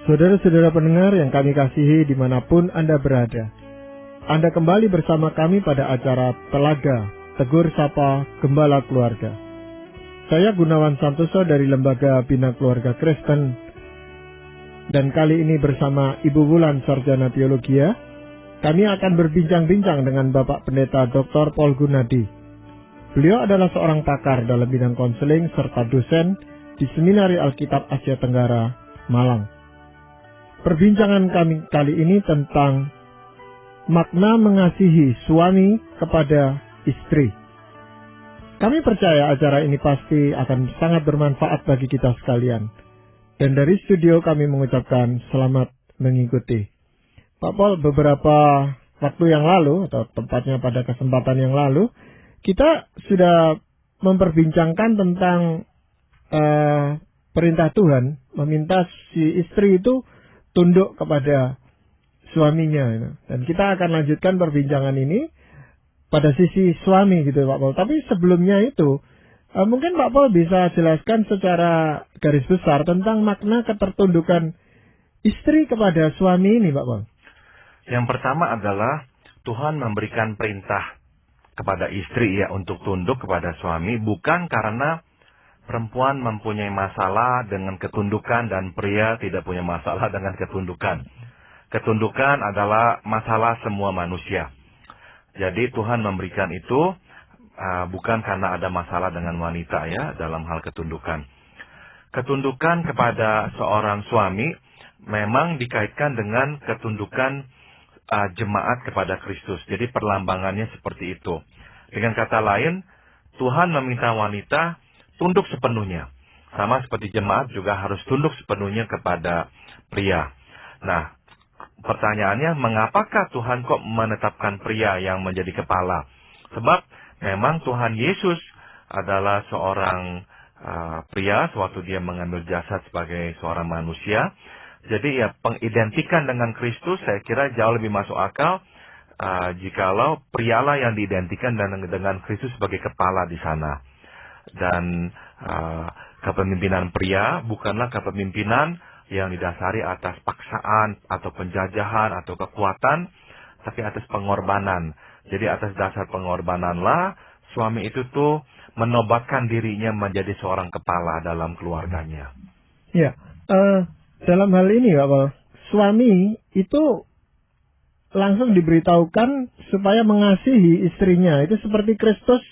Saudara-saudara pendengar yang kami kasihi dimanapun Anda berada, Anda kembali bersama kami pada acara Telaga Tegur Sapa Gembala Keluarga. Saya Gunawan Santoso dari Lembaga Bina Keluarga Kristen, dan kali ini bersama Ibu Wulan Sarjana Teologia, kami akan berbincang-bincang dengan Bapak Pendeta Dr. Paul Gunadi. Beliau adalah seorang pakar dalam bidang konseling serta dosen di Seminari Alkitab Asia Tenggara, Malang. Perbincangan kami kali ini tentang makna mengasihi suami kepada istri. Kami percaya acara ini pasti akan sangat bermanfaat bagi kita sekalian. Dan dari studio kami mengucapkan selamat mengikuti. Pak Paul, beberapa waktu yang lalu, atau tepatnya pada kesempatan yang lalu, kita sudah memperbincangkan tentang perintah Tuhan, meminta si istri itu tunduk kepada suaminya. Dan kita akan lanjutkan perbincangan ini pada sisi suami gitu Pak Paul. Tapi sebelumnya itu, mungkin Pak Paul bisa jelaskan secara garis besar tentang makna ketertundukan istri kepada suami ini Pak Paul. Yang pertama adalah Tuhan memberikan perintah kepada istri ya untuk tunduk kepada suami, bukan karena perempuan mempunyai masalah dengan ketundukan dan pria tidak punya masalah dengan ketundukan. Ketundukan adalah masalah semua manusia. Jadi Tuhan memberikan itu bukan karena ada masalah dengan wanita ya dalam hal ketundukan. Ketundukan kepada seorang suami memang dikaitkan dengan ketundukan jemaat kepada Kristus. Jadi perlambangannya seperti itu. Dengan kata lain, Tuhan meminta wanita tunduk sepenuhnya. Sama seperti jemaat juga harus tunduk sepenuhnya kepada pria. Nah, pertanyaannya, mengapakah Tuhan kok menetapkan pria yang menjadi kepala? Sebab memang Tuhan Yesus adalah seorang pria sewaktu dia mengambil jasad sebagai seorang manusia. Jadi ya pengidentikan dengan Kristus saya kira jauh lebih masuk akal jikalau prialah yang diidentikan dengan Kristus sebagai kepala di sana. Dan kepemimpinan pria bukanlah kepemimpinan yang didasari atas paksaan atau penjajahan atau kekuatan, tapi atas pengorbanan. Jadi atas dasar pengorbananlah suami itu tuh menobatkan dirinya menjadi seorang kepala dalam keluarganya. Ya, dalam hal ini Pak, suami itu langsung diberitahukan supaya mengasihi istrinya. Itu seperti Kristus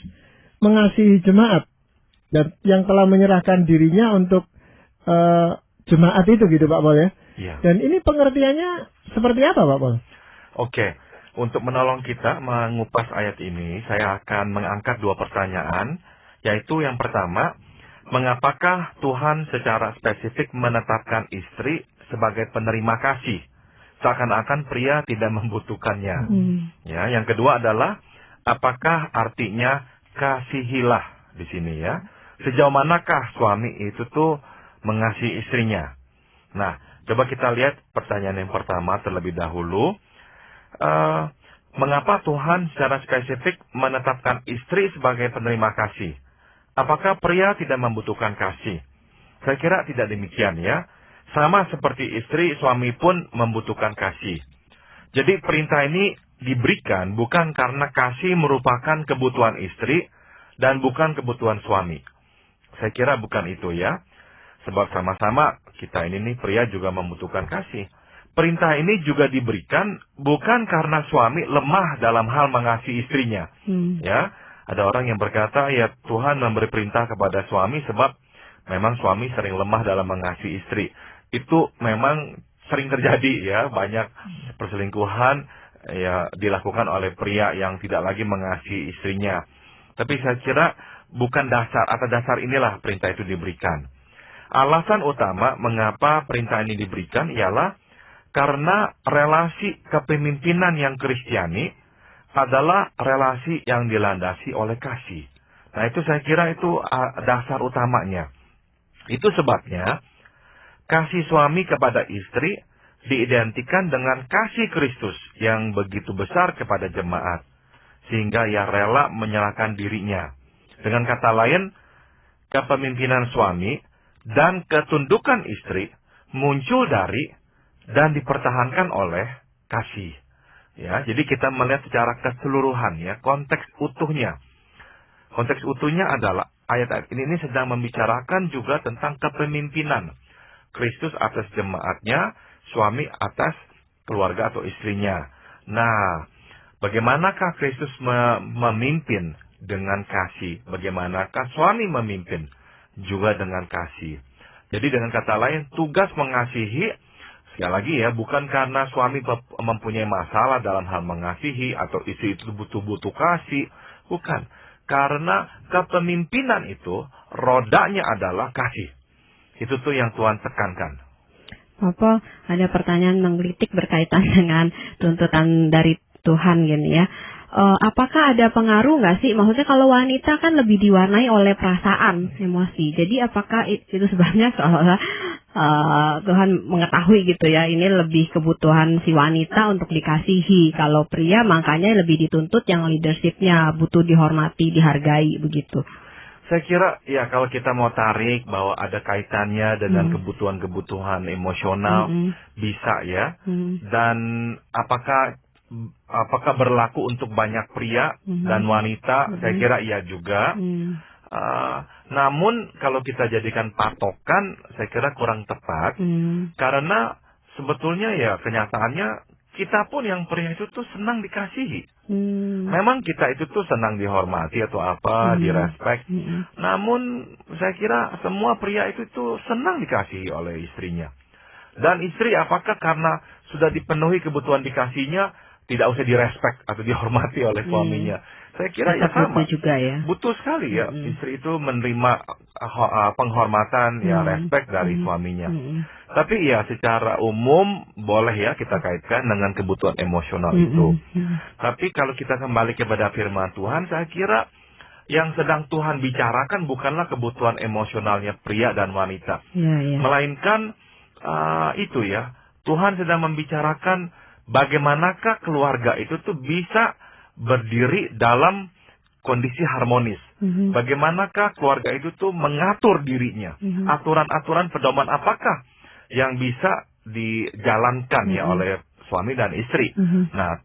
mengasihi jemaat. Dan yang telah menyerahkan dirinya untuk jemaat itu gitu Pak Paul ya. Iya. Dan ini pengertiannya seperti apa Pak Paul? Oke, untuk menolong kita mengupas ayat ini, saya akan mengangkat dua pertanyaan, yaitu yang pertama, mengapakah Tuhan secara spesifik menetapkan istri sebagai penerima kasih, seakan-akan pria tidak membutuhkannya. Ya, yang kedua adalah, apakah artinya kasihilah di sini ya? Sejauh manakah suami itu tuh mengasihi istrinya? Nah, coba kita lihat pertanyaan yang pertama terlebih dahulu. Mengapa Tuhan secara spesifik menetapkan istri sebagai penerima kasih? Apakah pria tidak membutuhkan kasih? Saya kira tidak demikian ya. Sama seperti istri, suami pun membutuhkan kasih. Jadi perintah ini diberikan bukan karena kasih merupakan kebutuhan istri dan bukan kebutuhan suami. Saya kira bukan itu ya. Sebab sama-sama kita ini nih pria juga membutuhkan kasih. Perintah ini juga diberikan bukan karena suami lemah dalam hal mengasihi istrinya. Ya, ada orang yang berkata ya Tuhan memberi perintah kepada suami sebab memang suami sering lemah dalam mengasihi istri. Itu memang sering terjadi ya, banyak perselingkuhan ya dilakukan oleh pria yang tidak lagi mengasihi istrinya. Tapi saya kira bukan dasar, atas dasar inilah perintah itu diberikan. Alasan utama mengapa perintah ini diberikan ialah karena relasi kepemimpinan yang Kristiani adalah relasi yang dilandasi oleh kasih. Nah itu saya kira itu dasar utamanya. Itu sebabnya kasih suami kepada istri diidentikan dengan kasih Kristus yang begitu besar kepada jemaat. Sehingga ia rela menyerahkan dirinya. Dengan kata lain, kepemimpinan suami dan ketundukan istri muncul dari dan dipertahankan oleh kasih. Ya, jadi kita melihat secara keseluruhan ya, konteks utuhnya. Konteks utuhnya adalah ayat-ayat ini sedang membicarakan juga tentang kepemimpinan Kristus atas jemaatnya, suami atas keluarga atau istrinya. Nah, bagaimanakah Kristus memimpin dengan kasih? Bagaimanakah suami memimpin juga dengan kasih? Jadi dengan kata lain, tugas mengasihi, sekali lagi ya, bukan karena suami mempunyai masalah dalam hal mengasihi atau istri itu butuh kasih. Bukan. Karena kepemimpinan itu, rodanya adalah kasih. Itu tuh yang Tuhan tekankan. Bapak, ada pertanyaan menggelitik berkaitan dengan tuntutan dari Tuhan gini ya. Apakah ada pengaruh nggak sih? Maksudnya kalau wanita kan lebih diwarnai oleh perasaan, emosi. Jadi apakah itu sebabnya seolah-olah Tuhan mengetahui gitu ya, ini lebih kebutuhan si wanita untuk dikasihi. Kalau pria makanya lebih dituntut yang leadershipnya, butuh dihormati, dihargai begitu. Saya kira ya kalau kita mau tarik bahwa ada kaitannya dengan kebutuhan-kebutuhan emosional, bisa ya. Dan apakah berlaku untuk banyak pria dan wanita? Saya kira iya juga. Namun kalau kita jadikan patokan, saya kira kurang tepat. Karena sebetulnya ya kenyataannya kita pun yang pria itu tuh senang dikasihi. Memang kita itu tuh senang dihormati atau apa, direspek. Namun saya kira semua pria itu tuh senang dikasihi oleh istrinya. Dan istri apakah karena sudah dipenuhi kebutuhan dikasihnya, tidak usah direspek atau dihormati oleh suaminya? Saya kira ya sama. Juga ya. Butuh sekali ya istri itu menerima penghormatan, ya respek dari suaminya. Tapi ya secara umum boleh ya kita kaitkan dengan kebutuhan emosional itu. Tapi kalau kita kembali kepada firman Tuhan, saya kira yang sedang Tuhan bicarakan bukanlah kebutuhan emosionalnya pria dan wanita. Melainkan itu ya, Tuhan sedang membicarakan bagaimanakah keluarga itu tuh bisa berdiri dalam kondisi harmonis. Bagaimanakah keluarga itu tuh mengatur dirinya. Aturan-aturan pedoman apakah yang bisa dijalankan ya oleh suami dan istri. Nah,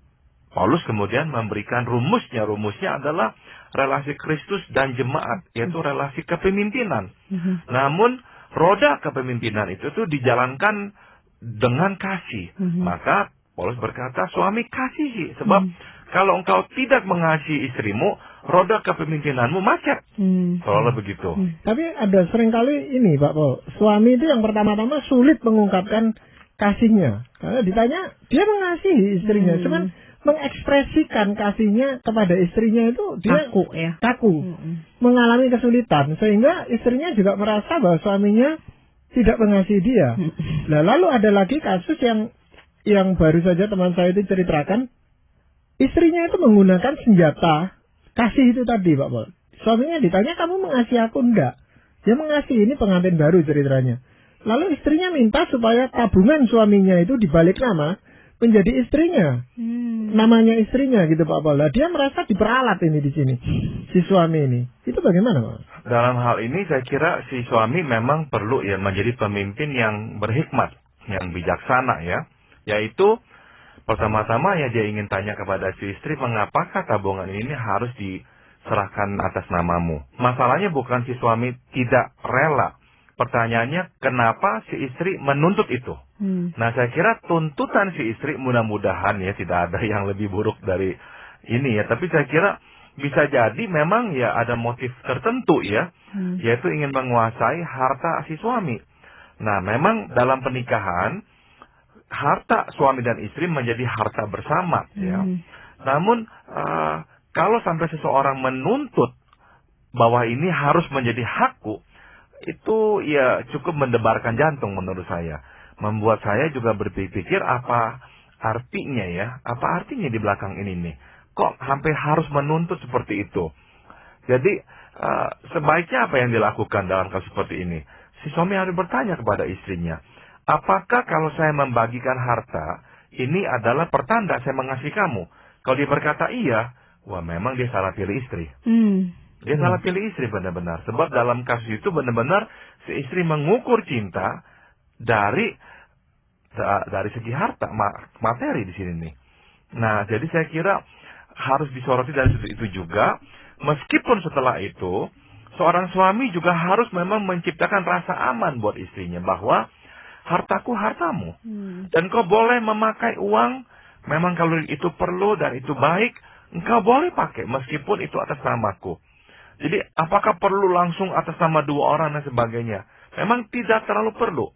Paulus kemudian memberikan rumusnya. Rumusnya adalah relasi Kristus dan jemaat, yaitu relasi kepemimpinan. Namun, roda kepemimpinan itu tuh dijalankan dengan kasih. Maka Paulus berkata, suami kasihi. Sebab kalau engkau tidak mengasihi istrimu, roda kepemimpinanmu macet. Seolah begitu. Tapi ada seringkali ini Pak Paul, suami itu yang pertama-tama sulit mengungkapkan kasihnya. Karena ditanya, dia mengasihi istrinya. Cuman mengekspresikan kasihnya kepada istrinya itu dia kaku. Mengalami kesulitan. Sehingga istrinya juga merasa bahwa suaminya tidak mengasihi dia. Nah, lalu ada lagi kasus yang baru saja teman saya itu ceritakan. Istrinya itu menggunakan senjata kasih itu tadi Pak Paul. Suaminya ditanya, kamu mengasihi aku enggak? Dia mengasihi, ini pengantin baru ceritanya. Lalu istrinya minta supaya tabungan suaminya itu dibalik nama menjadi istrinya. Namanya istrinya gitu Pak Paul. Nah, dia merasa diperalat ini di sini. Si suami ini. Itu bagaimana Pak? Dalam hal ini saya kira si suami memang perlu ya menjadi pemimpin yang berhikmat, yang bijaksana ya. Yaitu pertama-tama ya dia ingin tanya kepada si istri, mengapakah tabungan ini harus diserahkan atas namamu? Masalahnya bukan si suami tidak rela. Pertanyaannya, kenapa si istri menuntut itu? Nah, saya kira tuntutan si istri mudah-mudahan ya tidak ada yang lebih buruk dari ini ya. Tapi saya kira bisa jadi memang ya ada motif tertentu ya. Yaitu ingin menguasai harta si suami. Nah, memang dalam pernikahan, harta suami dan istri menjadi harta bersama ya. Namun kalau sampai seseorang menuntut bahwa ini harus menjadi hakku, itu ya cukup mendebarkan jantung menurut saya. Membuat saya juga berpikir apa artinya ya? Apa artinya di belakang ini nih? Kok sampai harus menuntut seperti itu? Jadi sebaiknya apa yang dilakukan dalam kasus seperti ini? Si suami harus bertanya kepada istrinya, apakah kalau saya membagikan harta, ini adalah pertanda saya mengasihi kamu? Kalau dia berkata iya, wah memang dia salah pilih istri. Dia salah pilih istri benar-benar. Sebab dalam kasus itu benar-benar si istri mengukur cinta dari dari segi harta, materi di sini nih. Nah, jadi saya kira harus disoroti dari sudut itu juga. Meskipun setelah itu, seorang suami juga harus memang menciptakan rasa aman buat istrinya bahwa hartaku hartamu. Dan kau boleh memakai uang, memang kalau itu perlu dan itu baik, engkau boleh pakai meskipun itu atas namaku. Jadi apakah perlu langsung atas nama dua orang dan sebagainya? Memang tidak terlalu perlu.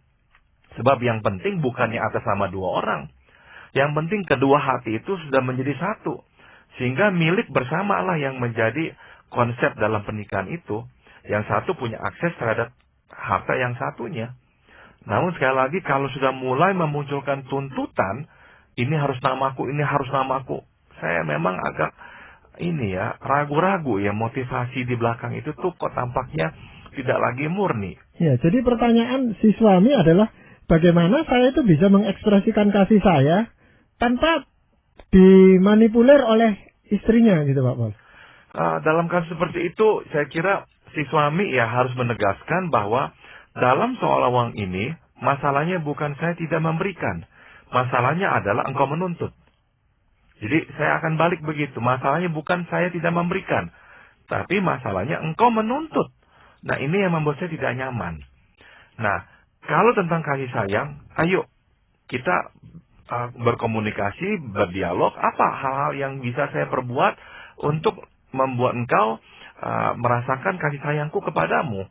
Sebab yang penting bukannya atas nama dua orang. Yang penting kedua hati itu sudah menjadi satu. Sehingga milik bersama lah yang menjadi konsep dalam pernikahan itu. Yang satu punya akses terhadap harta yang satunya. Namun sekali lagi kalau sudah mulai memunculkan tuntutan, ini harus namaku, ini harus namaku. Saya memang agak ragu-ragu ya, motivasi di belakang itu tuh kok tampaknya tidak lagi murni. Ya, jadi pertanyaan si suami adalah bagaimana saya itu bisa mengekspresikan kasih saya tanpa dimanipulir oleh istrinya gitu Pak Paul. Dalam kasus seperti itu saya kira si suami ya harus menegaskan bahwa dalam soal uang ini masalahnya bukan saya tidak memberikan. Masalahnya adalah engkau menuntut. Jadi saya akan balik begitu. Masalahnya bukan saya tidak memberikan. Tapi masalahnya engkau menuntut. Nah ini yang membuat saya tidak nyaman. Nah kalau tentang kasih sayang, ayo kita berkomunikasi, berdialog. Apa hal-hal yang bisa saya perbuat untuk membuat engkau merasakan kasih sayangku kepadamu.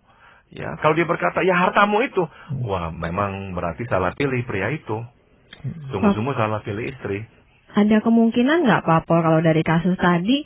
Ya, kalau dia berkata, ya hartamu itu. Wah memang berarti salah pilih pria itu. Sungguh-sungguh salah pilih istri. Ada kemungkinan nggak Pak Paul kalau dari kasus tadi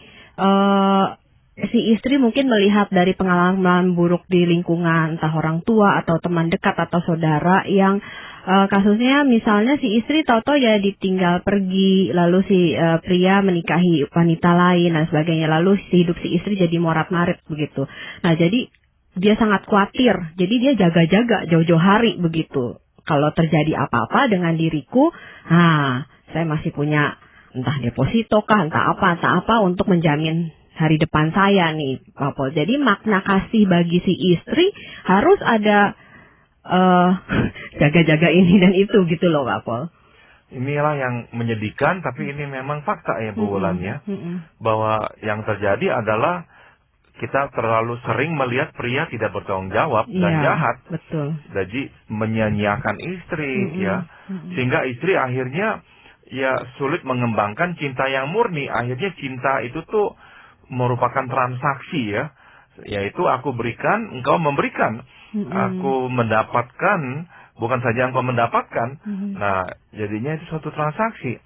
si istri mungkin melihat dari pengalaman buruk di lingkungan entah orang tua atau teman dekat atau saudara yang kasusnya misalnya si istri tahu-tahu ya ditinggal pergi lalu si pria menikahi wanita lain dan sebagainya lalu hidup si istri jadi morat-marit begitu. Nah jadi dia sangat khawatir jadi dia jaga-jaga jauh-jauh hari begitu. Kalau terjadi apa-apa dengan diriku, saya masih punya entah deposito kah, entah apa untuk menjamin hari depan saya nih, Pak Paul. Jadi makna kasih bagi si istri harus ada jaga-jaga ini dan itu gitu loh, Pak Paul. Inilah yang menyedihkan, tapi ini memang fakta ya Bu Wulan ya. Bahwa yang terjadi adalah kita terlalu sering melihat pria tidak bertanggung jawab dan jahat. Betul. Jadi menyanyiakan istri ya. Sehingga istri akhirnya ya sulit mengembangkan cinta yang murni. Akhirnya cinta itu tuh merupakan transaksi ya. Yaitu aku berikan, engkau memberikan. Aku mendapatkan, bukan saja engkau mendapatkan. Nah, jadinya itu suatu transaksi.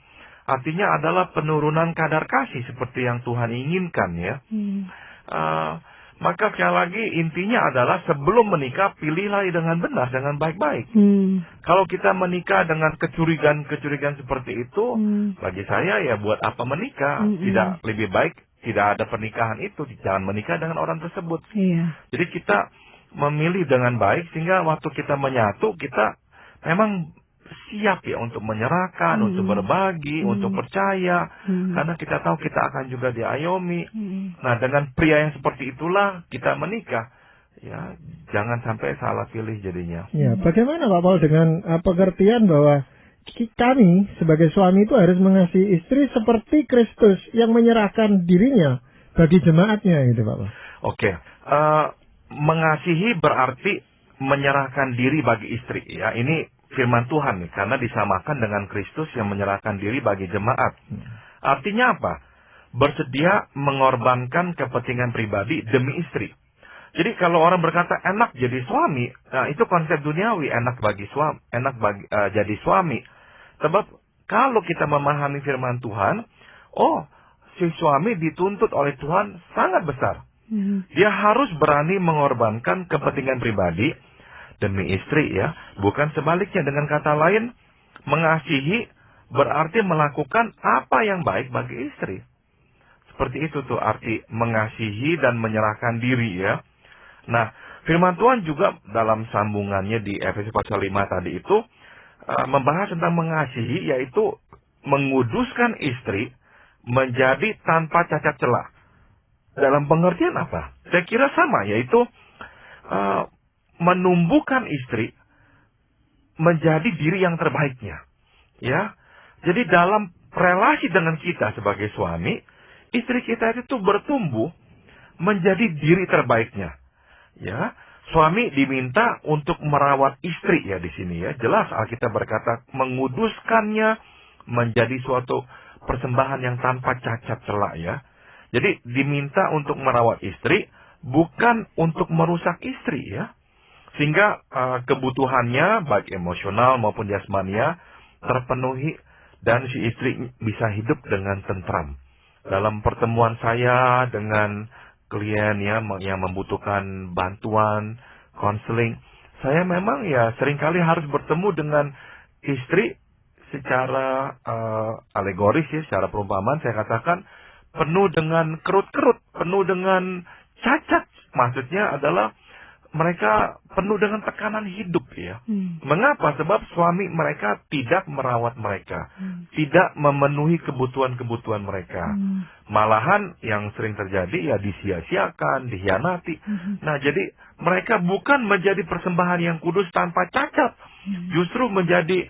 Artinya adalah penurunan kadar kasih seperti yang Tuhan inginkan ya. Maka sekali lagi intinya adalah sebelum menikah pilihlah dengan benar, dengan baik-baik. Kalau kita menikah dengan kecurigaan seperti itu, bagi saya ya buat apa menikah? Tidak lebih baik tidak ada pernikahan itu, jangan menikah dengan orang tersebut. Jadi kita memilih dengan baik sehingga waktu kita menyatu kita memang siap ya untuk menyerahkan, untuk berbagi, untuk percaya. Karena kita tahu kita akan juga diayomi. Nah dengan pria yang seperti itulah kita menikah. Ya, jangan sampai salah pilih jadinya. Ya, bagaimana Pak Paul dengan pengertian bahwa kami sebagai suami itu harus mengasihi istri seperti Kristus yang menyerahkan dirinya bagi jemaatnya gitu Pak Paul. Oke, mengasihi berarti menyerahkan diri bagi istri ya. Ini firman Tuhan nih, karena disamakan dengan Kristus yang menyerahkan diri bagi jemaat. Artinya apa? Bersedia mengorbankan kepentingan pribadi demi istri. Jadi kalau orang berkata enak jadi suami, nah itu konsep duniawi, enak jadi suami. Sebab kalau kita memahami firman Tuhan, si suami dituntut oleh Tuhan sangat besar. Dia harus berani mengorbankan kepentingan pribadi demi istri ya, bukan sebaliknya. Dengan kata lain, mengasihi berarti melakukan apa yang baik bagi istri. Seperti itu tuh arti mengasihi dan menyerahkan diri ya. Nah, firman Tuhan juga dalam sambungannya di Efesus pasal 5 tadi itu membahas tentang mengasihi, yaitu menguduskan istri menjadi tanpa cacat celah. Dalam pengertian apa? Saya kira sama, yaitu menumbuhkan istri menjadi diri yang terbaiknya. Ya. Jadi dalam relasi dengan kita sebagai suami, istri kita itu tuh bertumbuh menjadi diri terbaiknya. Ya. Suami diminta untuk merawat istri ya di sini ya. Jelas Alkitab berkata menguduskannya menjadi suatu persembahan yang tanpa cacat celah ya. Jadi diminta untuk merawat istri bukan untuk merusak istri ya. Sehingga kebutuhannya baik emosional maupun jasmania terpenuhi dan si istri bisa hidup dengan tentram. Dalam pertemuan saya dengan klien ya yang membutuhkan bantuan, konseling, saya memang ya seringkali harus bertemu dengan istri secara alegoris ya, secara perumpamaan saya katakan penuh dengan kerut-kerut, penuh dengan cacat. Maksudnya adalah mereka penuh dengan tekanan hidup ya. Mengapa? Sebab suami mereka tidak merawat mereka, tidak memenuhi kebutuhan-kebutuhan mereka. Malahan yang sering terjadi ya disia-siakan, dikhianati. Nah, jadi mereka bukan menjadi persembahan yang kudus tanpa cacat, justru menjadi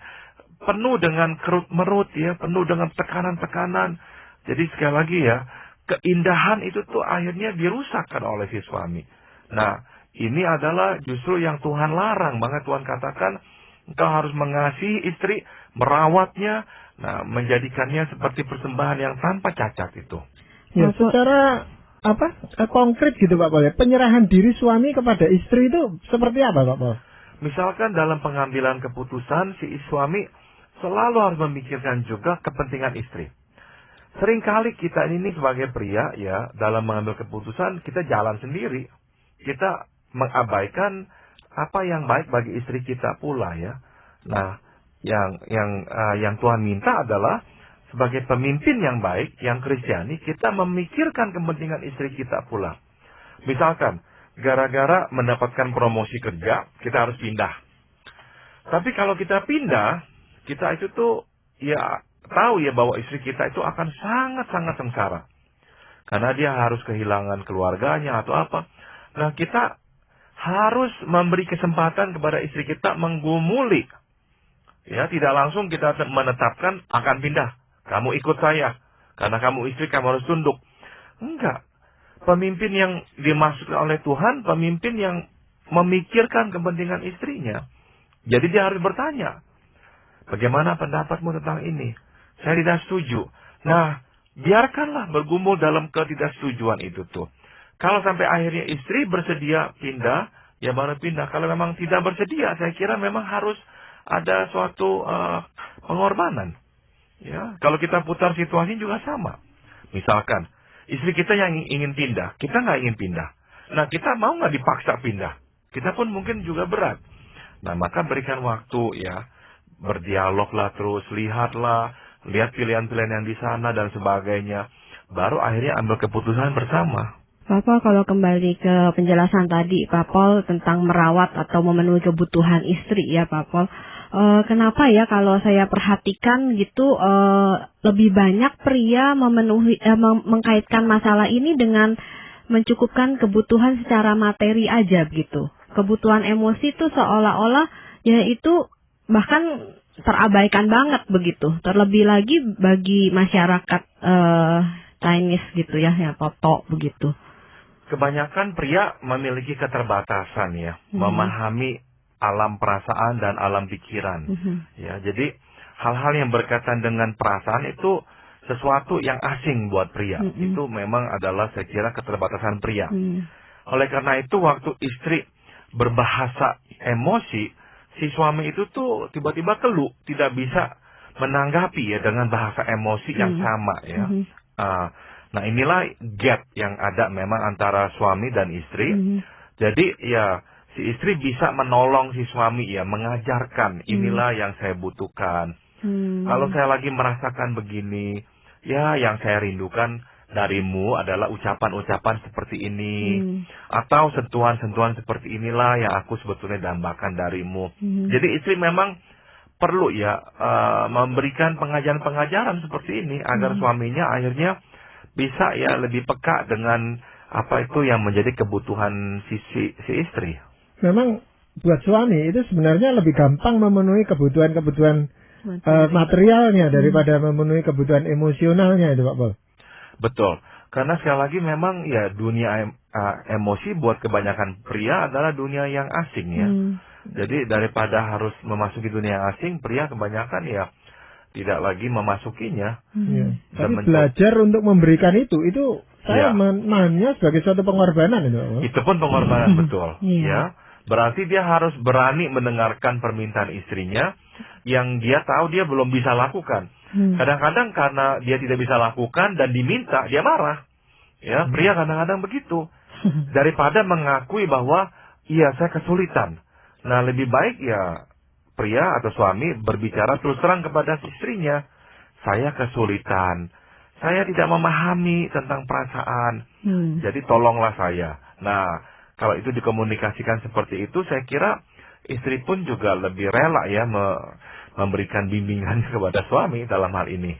penuh dengan kerut-merut ya, penuh dengan tekanan-tekanan. Jadi sekali lagi ya, keindahan itu tuh akhirnya dirusakkan oleh si suami. Nah, ini adalah justru yang Tuhan larang. Maka Tuhan katakan, engkau harus mengasihi istri, merawatnya, nah menjadikannya seperti persembahan yang tanpa cacat itu. Ya, secara konkret gitu Pak Paul. Penyerahan diri suami kepada istri itu seperti apa Pak Paul? Misalkan dalam pengambilan keputusan, si suami selalu harus memikirkan juga kepentingan istri. Seringkali kita ini sebagai pria ya, dalam mengambil keputusan kita jalan sendiri. Kita mengabaikan apa yang baik bagi istri kita pula ya. Nah, yang Tuhan minta adalah sebagai pemimpin yang baik, yang Kristiani, kita memikirkan kepentingan istri kita pula. Misalkan, gara-gara mendapatkan promosi kerja, kita harus pindah. Tapi kalau kita pindah, kita itu tuh ya tahu ya bahwa istri kita itu akan sangat-sangat sengsara. Karena dia harus kehilangan keluarganya atau apa. Nah, kita harus memberi kesempatan kepada istri kita menggumuli. Ya, tidak langsung kita menetapkan akan pindah. Kamu ikut saya. Karena kamu istri, kamu harus tunduk. Enggak. Pemimpin yang dimaksudkan oleh Tuhan, pemimpin yang memikirkan kepentingan istrinya. Jadi dia harus bertanya, bagaimana pendapatmu tentang ini? Saya tidak setuju. Nah, biarkanlah bergumul dalam ketidaksetujuan itu tuh. Kalau sampai akhirnya istri bersedia pindah, ya baru pindah. Kalau memang tidak bersedia, saya kira memang harus ada suatu pengorbanan. Ya, kalau kita putar situasi juga sama. Misalkan, istri kita yang ingin pindah, kita nggak ingin pindah. Nah, kita mau nggak dipaksa pindah? Kita pun mungkin juga berat. Nah, maka berikan waktu ya, berdialoglah terus, lihat pilihan-pilihan yang di sana dan sebagainya. Baru akhirnya ambil keputusan bersama. Pak Paul, kalau kembali ke penjelasan tadi, Pak Paul, tentang merawat atau memenuhi kebutuhan istri ya Pak Paul. Kenapa ya kalau saya perhatikan gitu, lebih banyak pria mengkaitkan masalah ini dengan mencukupkan kebutuhan secara materi aja gitu. Kebutuhan emosi itu seolah-olah ya itu bahkan terabaikan banget begitu. Terlebih lagi bagi masyarakat Chinese gitu ya, yang Toto begitu. Kebanyakan pria memiliki keterbatasan ya, memahami alam perasaan dan alam pikiran. Ya, jadi hal-hal yang berkaitan dengan perasaan itu sesuatu yang asing buat pria. Itu memang adalah saya kira keterbatasan pria. Oleh karena itu waktu istri berbahasa emosi, si suami itu tuh tiba-tiba keluh, tidak bisa menanggapi ya dengan bahasa emosi yang sama ya. Nah, inilah gap yang ada memang antara suami dan istri. Jadi ya si istri bisa menolong si suami ya, mengajarkan inilah yang saya butuhkan. Kalau saya lagi merasakan begini, ya yang saya rindukan darimu adalah ucapan-ucapan seperti ini. Atau sentuhan-sentuhan seperti inilah yang aku sebetulnya dambakan darimu. Jadi istri memang perlu ya memberikan pengajaran-pengajaran seperti ini agar suaminya akhirnya bisa ya lebih peka dengan apa itu yang menjadi kebutuhan si istri. Memang buat suami itu sebenarnya lebih gampang memenuhi kebutuhan-kebutuhan materialnya daripada memenuhi kebutuhan emosionalnya itu Pak Paul. Betul. Karena sekali lagi memang ya dunia emosi buat kebanyakan pria adalah dunia yang asing ya. Jadi daripada harus memasuki dunia yang asing, pria kebanyakan ya tidak lagi memasukinya. Tapi belajar untuk memberikan itu saya memahaminya sebagai suatu pengorbanan itu. Itu pun pengorbanan betul. Ya, berarti dia harus berani mendengarkan permintaan istrinya yang dia tahu dia belum bisa lakukan. Kadang-kadang karena dia tidak bisa lakukan dan diminta, dia marah. Ya, pria kadang-kadang begitu. Daripada mengakui bahwa iya saya kesulitan. Nah, lebih baik ya pria atau suami berbicara terus terang kepada istrinya. Saya kesulitan. Saya tidak memahami tentang perasaan. Jadi tolonglah saya. Nah, kalau itu dikomunikasikan seperti itu, saya kira istri pun juga lebih rela ya memberikan bimbingan kepada suami dalam hal ini.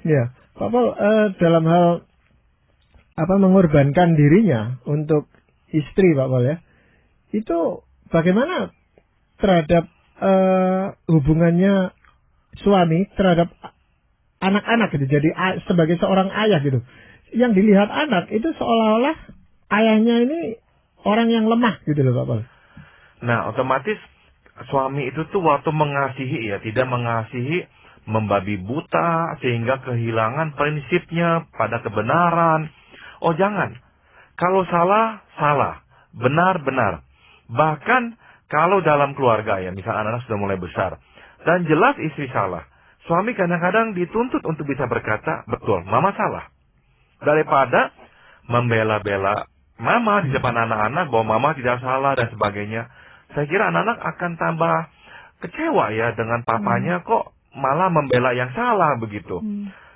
Ya, Pak Paul, dalam hal mengorbankan dirinya untuk istri, Pak Paul ya, itu bagaimana terhadap hubungannya suami terhadap anak-anak gitu. Jadi sebagai seorang ayah gitu, yang dilihat anak itu seolah-olah ayahnya ini orang yang lemah gitu loh Pak Paul. Nah, otomatis suami itu tuh waktu mengasihi ya, tidak mengasihi membabi buta sehingga kehilangan prinsipnya pada kebenaran. Oh jangan. Kalau salah, salah. Benar, benar. Bahkan kalau dalam keluarga ya, misal anak-anak sudah mulai besar dan jelas istri salah, suami kadang-kadang dituntut untuk bisa berkata, betul, mama salah. Daripada membela-bela mama di depan anak-anak bahwa mama tidak salah dan sebagainya. Saya kira anak-anak akan tambah kecewa ya dengan papanya kok malah membela yang salah begitu.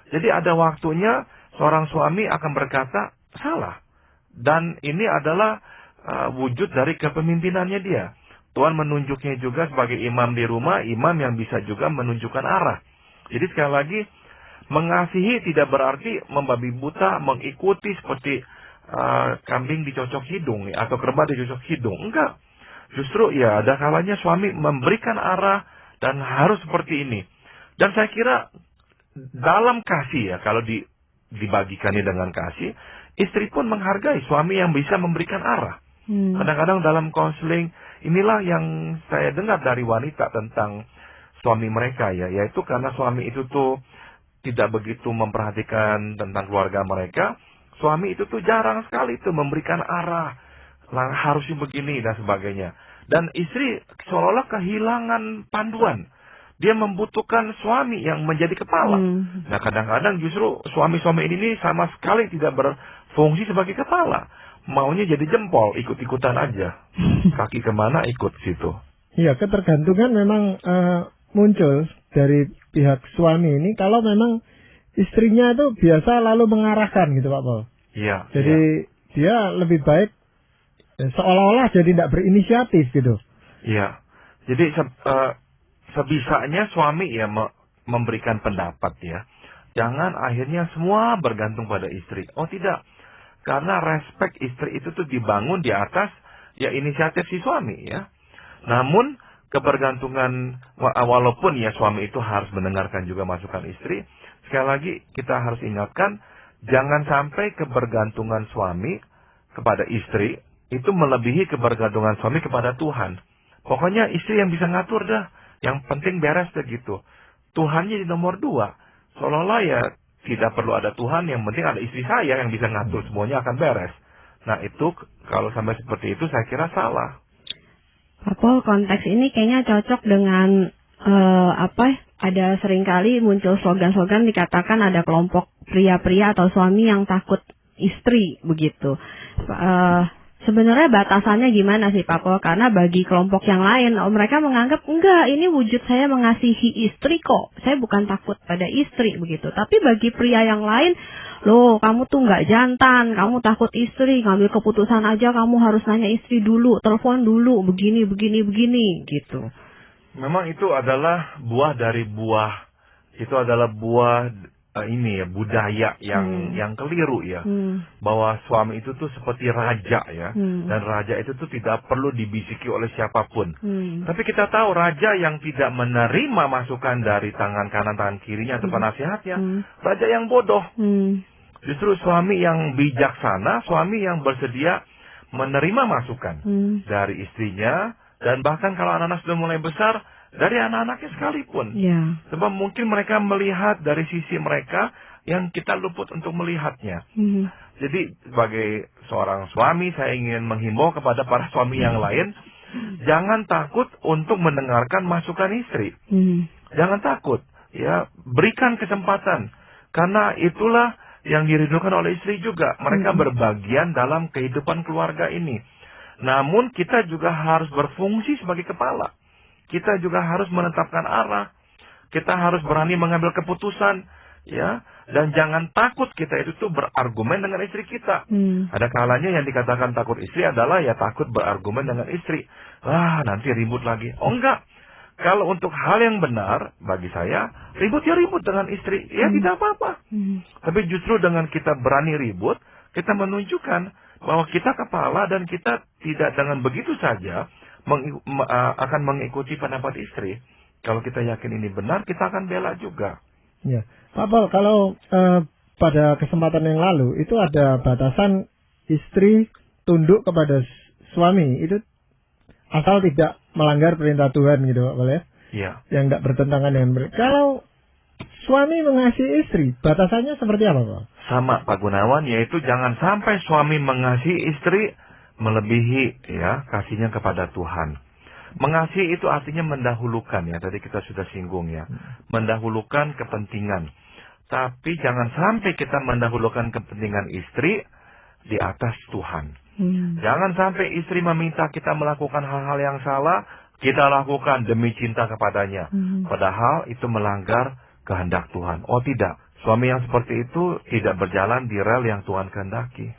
Jadi ada waktunya seorang suami akan berkata salah. Dan ini adalah wujud dari kepemimpinannya dia. Tuhan menunjuknya juga sebagai imam di rumah, imam yang bisa juga menunjukkan arah. Jadi sekali lagi, mengasihi tidak berarti membabi buta, mengikuti seperti kambing dicocok hidung atau kerbau dicocok hidung. Enggak. Justru ya ada kalanya suami memberikan arah dan harus seperti ini. Dan saya kira dalam kasih ya, kalau dibagikannya dengan kasih, istri pun menghargai suami yang bisa memberikan arah. Kadang-kadang dalam konseling, inilah yang saya dengar dari wanita tentang suami mereka ya, yaitu karena suami itu tuh tidak begitu memperhatikan tentang keluarga mereka, suami itu tuh jarang sekali tuh memberikan arah, harusnya begini dan sebagainya. Dan istri seolah-olah kehilangan panduan. Dia membutuhkan suami yang menjadi kepala. Nah kadang-kadang justru suami-suami ini sama sekali tidak berfungsi sebagai kepala. Maunya jadi jempol, ikut-ikutan aja. Kaki kemana ikut situ. Iya, ketergantungan memang muncul dari pihak suami ini kalau memang istrinya itu biasa lalu mengarahkan gitu Pak Paul. Iya. Jadi dia lebih baik seolah-olah jadi tidak berinisiatif gitu. Iya. Jadi sebisanya suami ya memberikan pendapat ya. Jangan akhirnya semua bergantung pada istri. Oh tidak. Karena respek istri itu tuh dibangun di atas ya inisiatif si suami ya. Namun kebergantungan walaupun ya suami itu harus mendengarkan juga masukan istri, sekali lagi kita harus ingatkan jangan sampai kebergantungan suami kepada istri itu melebihi kebergantungan suami kepada Tuhan. Pokoknya istri yang bisa ngatur dah, yang penting beres deh gitu. Tuhannya di nomor 2. Seolah-olah ya tidak perlu ada Tuhan, yang penting ada istri saya yang bisa ngatur, semuanya akan beres. Nah itu kalau sampai seperti itu saya kira salah. Pak Paul, konteks ini kayaknya cocok dengan ada seringkali muncul slogan-slogan dikatakan ada kelompok pria-pria atau suami yang takut istri begitu. Sebenarnya batasannya gimana sih Pak Paul? Karena bagi kelompok yang lain, mereka menganggap enggak, ini wujud saya mengasihi istri kok. Saya bukan takut pada istri begitu. Tapi bagi pria yang lain, loh kamu tuh enggak jantan, kamu takut istri, ngambil keputusan aja kamu harus nanya istri dulu, telepon dulu, begini gitu. Memang itu adalah buah dari buah. Itu adalah buah ini ya, budaya yang keliru ya, bahwa suami itu tuh seperti raja ya, dan raja itu tuh tidak perlu dibisiki oleh siapapun. Tapi kita tahu raja yang tidak menerima masukan dari tangan kanan tangan kirinya atau penasihatnya, raja yang bodoh. Justru suami yang bijaksana, suami yang bersedia menerima masukan dari istrinya, dan bahkan kalau anak-anak sudah mulai besar, dari anak-anaknya sekalipun. Sebab mungkin mereka melihat dari sisi mereka yang kita luput untuk melihatnya. Jadi sebagai seorang suami, saya ingin menghimbau kepada para suami yang lain, jangan takut untuk mendengarkan masukan istri. Jangan takut, ya, berikan kesempatan, karena itulah yang dirindukan oleh istri juga. Mereka berbagian dalam kehidupan keluarga ini. Namun kita juga harus berfungsi sebagai kepala. Kita juga harus menetapkan arah. Kita harus berani mengambil keputusan, ya. Dan jangan takut kita itu tuh berargumen dengan istri kita. Ada kalanya yang dikatakan takut istri adalah ya takut berargumen dengan istri. Nanti ribut lagi. Oh enggak. Kalau untuk hal yang benar, bagi saya, ribut ya ribut dengan istri. Ya tidak apa-apa. Tapi justru dengan kita berani ribut, kita menunjukkan bahwa kita kepala dan kita tidak dengan begitu saja akan mengikuti pendapat istri. Kalau kita yakin ini benar, kita akan bela juga. Ya, Pak Paul, kalau pada kesempatan yang lalu itu ada batasan istri tunduk kepada suami, itu asal tidak melanggar perintah Tuhan gitu, Pak Paul ya? Iya. Yang tidak bertentangan dengan mereka. Kalau suami mengasihi istri, batasannya seperti apa, Pak? Sama, Pak Gunawan, yaitu jangan sampai suami mengasihi istri melebihi ya kasihnya kepada Tuhan. Mengasihi itu artinya mendahulukan ya, tadi kita sudah singgung ya, mendahulukan kepentingan. Tapi jangan sampai kita mendahulukan kepentingan istri di atas Tuhan. Jangan sampai istri meminta kita melakukan hal-hal yang salah, kita lakukan demi cinta kepadanya. Padahal itu melanggar kehendak Tuhan. Oh tidak, suami yang seperti itu tidak berjalan di rel yang Tuhan kehendaki.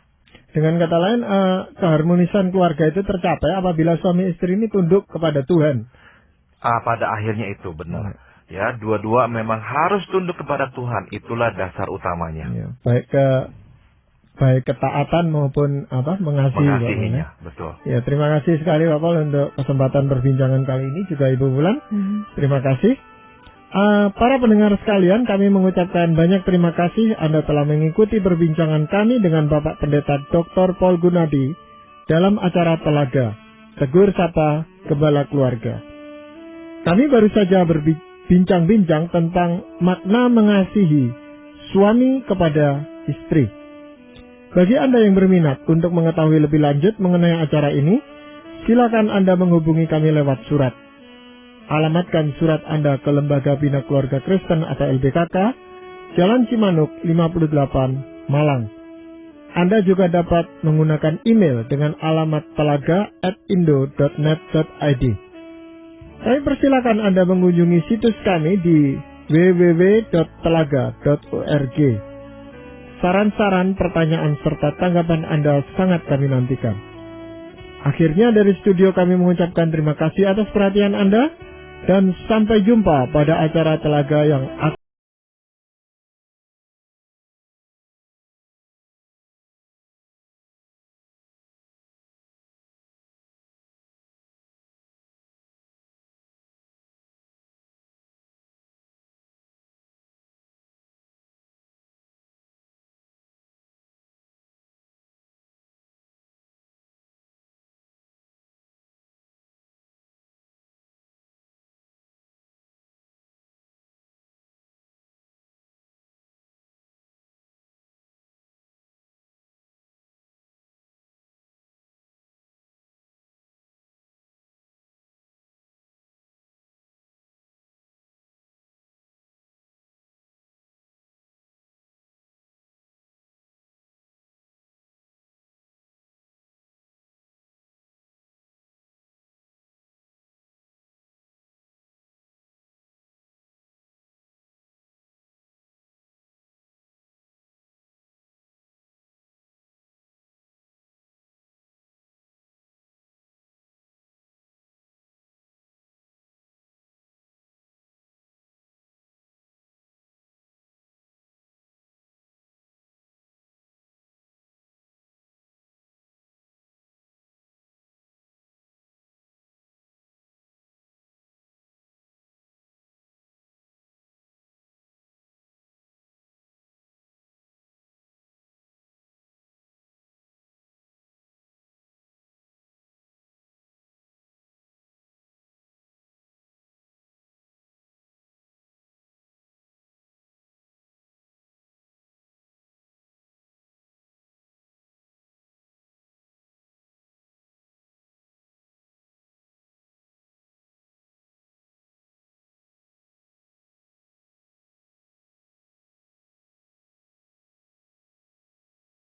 Dengan kata lain, keharmonisan keluarga itu tercapai apabila suami istri ini tunduk kepada Tuhan. Pada akhirnya itu benar. Ya, dua-dua memang harus tunduk kepada Tuhan. Itulah dasar utamanya. Ya, baik ketaatan maupun mengasihinya. Betul. Ya, terima kasih sekali Pak Paul untuk kesempatan perbincangan kali ini, juga Ibu Bulan. Terima kasih. Para pendengar sekalian, kami mengucapkan banyak terima kasih Anda telah mengikuti perbincangan kami dengan Bapak Pendeta Dr. Paul Gunadi dalam acara Telaga, Tegur Sapa Gembala Keluarga. Kami baru saja berbincang-bincang tentang makna mengasihi suami kepada istri. Bagi Anda yang berminat untuk mengetahui lebih lanjut mengenai acara ini, silakan Anda menghubungi kami lewat surat. Alamatkan surat Anda ke Lembaga Bina Keluarga Kristen atau LBKK, Jalan Cimanuk 58, Malang. Anda juga dapat menggunakan email dengan alamat telaga@indo.net.id. Kami persilakan Anda mengunjungi situs kami di www.telaga.org. Saran-saran, pertanyaan, serta tanggapan Anda sangat kami nantikan. Akhirnya dari studio kami mengucapkan terima kasih atas perhatian Anda, dan sampai jumpa pada acara Telaga yang akan